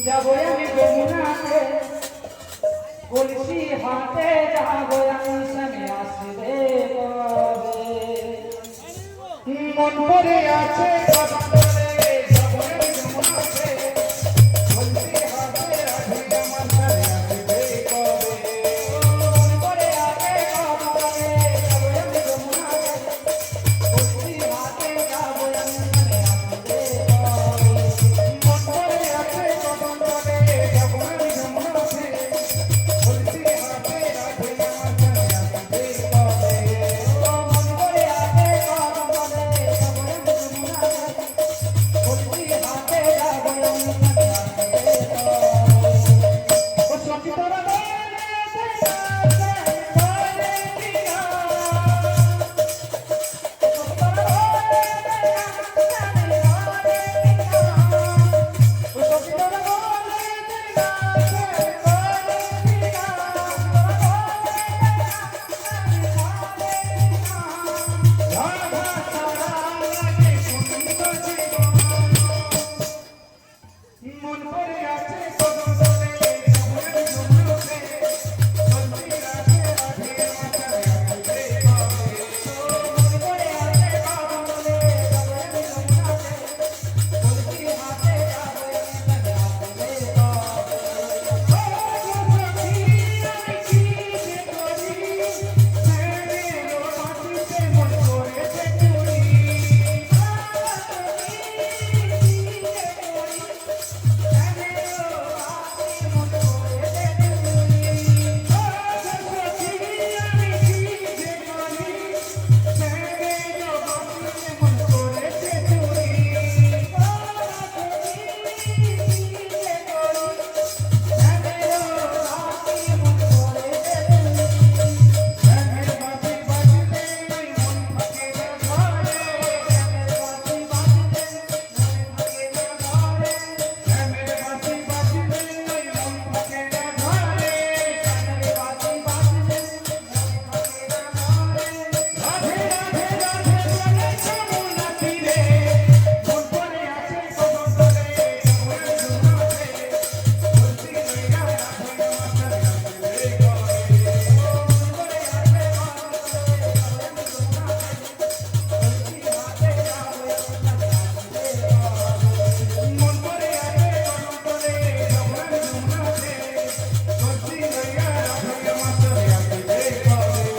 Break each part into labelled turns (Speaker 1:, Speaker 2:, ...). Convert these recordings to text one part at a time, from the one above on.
Speaker 1: যাবো আমি যমুনাতে কলসি হাতে যাবো আমি স্বামী আসবে কবে
Speaker 2: মন পড়ে আছে কথা বলে যাবো আমি যমুনাতে কলসি হাতে রাধে আমার সাথে আসবে কবে
Speaker 1: মন পড়ে আছে কথা বলে যাবো আমি যমুনাতে কলসি হাতে যাবো আমি স্বামী আসবে কবে
Speaker 2: মন পড়ে আছে কথা বলে যাবো আমি যমুনাতে কলসি হাতে রাধে আমার সাথে আসবে কবে
Speaker 1: মন পড়ে আছে কথা বলে যাবো আমি যমুনাতে কলসি হাতে যাবো আমি স্বামী আসবে কবে
Speaker 2: ও সখী তোরা মন পড়ে আছে কথা বলে যাবো আমি যমুনাতে কলসি হাতে রাধে আমার সাথে আসবে কবে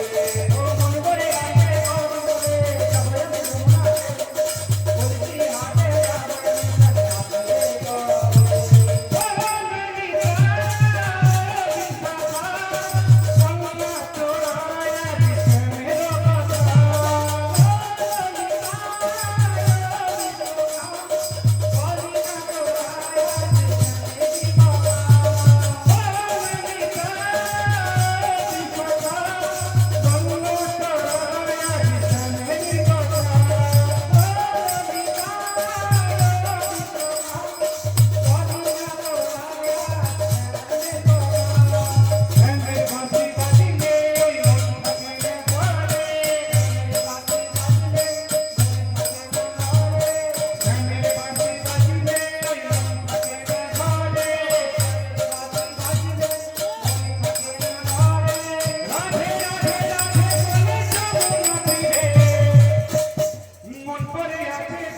Speaker 2: মন পড়ে আছে